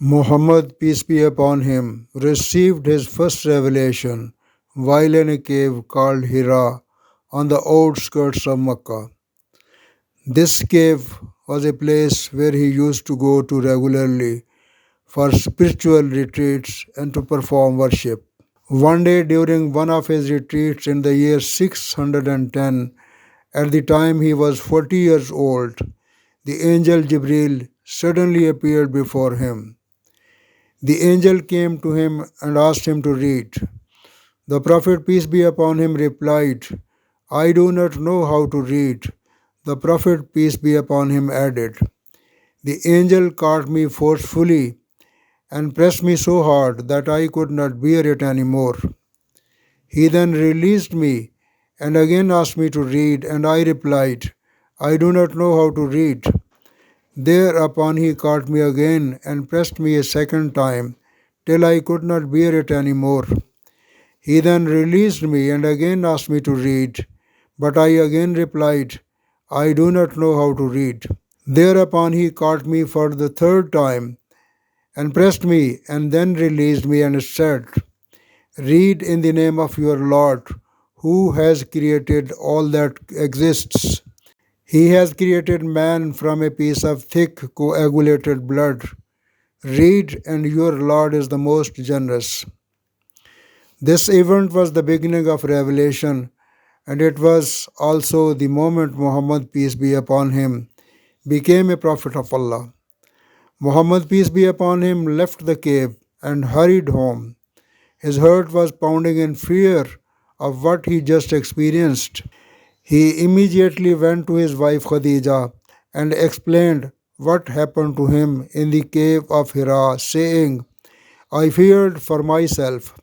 Muhammad, peace be upon him, received his first revelation while in a cave called Hira on the outskirts of Mecca. This cave was a place where he used to go to regularly for spiritual retreats and to perform worship. One day during one of his retreats in the year 610, at the time he was 40 years old, the angel Jibril suddenly appeared before him. The angel came to him and asked him to read. The Prophet, peace be upon him, replied, I do not know how to read. The Prophet, peace be upon him, added, the angel caught me forcefully and pressed me so hard that I could not bear it any more. He then released me and again asked me to read, and I replied, I do not know how to read. Thereupon he caught me again and pressed me a second time, till I could not bear it any more. He then released me and again asked me to read, but I again replied, I do not know how to read. Thereupon he caught me for the third time and pressed me and then released me and said, read in the name of your Lord, who has created all that exists. He has created man from a piece of thick coagulated blood. Read, and your Lord is the most generous. This event was the beginning of revelation, and it was also the moment Muhammad, peace be upon him, became a prophet of Allah. Muhammad, peace be upon him, left the cave and hurried home. His heart was pounding in fear of what he just experienced. He immediately went to his wife Khadijah and explained what happened to him in the cave of Hira, saying, I feared for myself.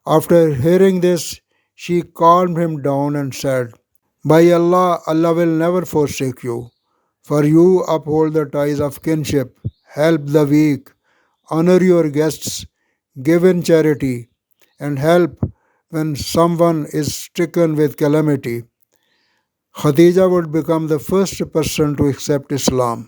After hearing this, she calmed him down and said, by Allah, Allah will never forsake you, for you uphold the ties of kinship, help the weak, honor your guests, give in charity, and help when someone is stricken with calamity. Khadijah would become the first person to accept Islam.